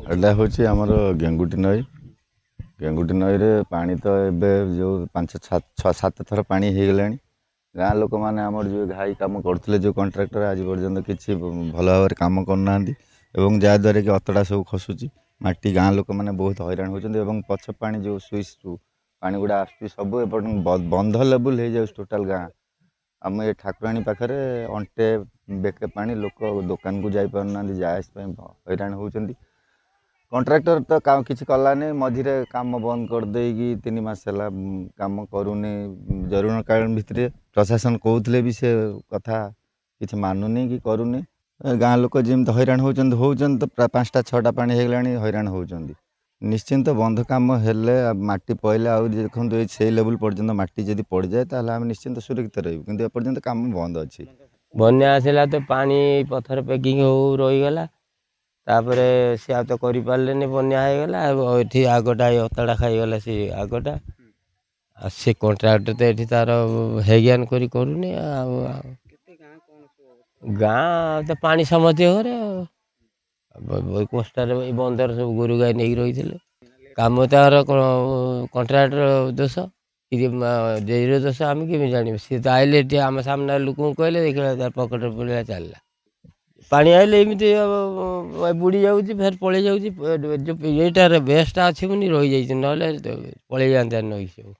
एटा हूँ आमर गेंगुटी नई गेंगुटी नई रे पानी तो एबे जो 5-6-7 थर पानी हो गला गाँ लोक मैंने आमर जो घाई कम करते जो कंट्राक्टर आज पर्यंत किसी भल भाव कम करना जहाँद्वारा कि अतड़ा सब खसुची माटी गाँ लोक मैंने बहुत हैरान होती पछ पानी जो स्विच रु पानी गुड़ा आस सब बंध लेवल हो जाए टोटाल गाँ आम ये ठाकुराणी पाखे अंटे बेके पानी लोक दुकान को जापार जाएस हैरान होती कंट्राक्टर तो किसी कलानी मझे काम बंद कर देगी 3 मास है काम करूनी जरूरकालीन भितर प्रशासन कहते भी से कथा किसी मानुनी कि करूनी गाँ लोक जमी हैरान होती तो प्राय 5टा 6टा पानी हो गला हैरान होती निश्चिंत बंध काम हेले माटी पड़े आ देखते से लेवल पर्यंत माटी जब पड़ जाए तो आम निश्चिंत सुरक्षित रही कि एपर्यंत काम बंद अच्छी बन्या आसला तो पानी पथर पैकिंग हो रहीगला तापर सी आ तो करें बन्या हो गला ये आगटा अतड़ा खाईगला सी आगटा से कंट्राक्टर तो ये तार हेज्ञान करूनी गाँ तो पानी समझे घरे बहुत कष्ट बंदर सब गोरु गाई नहीं रही थे कम तार कंट्राक्टर दोष जेर दोष आम केमी जान सी तो आइले आम सामने लोक कहले देखा तार पकेट पड़ा चलला पानी आइले एमती बुड़ी जाऊँगी फिर पलि जाऊँगी जो येटार बेसटा अच्छी रही जाइए ना पलि जाता नई सब।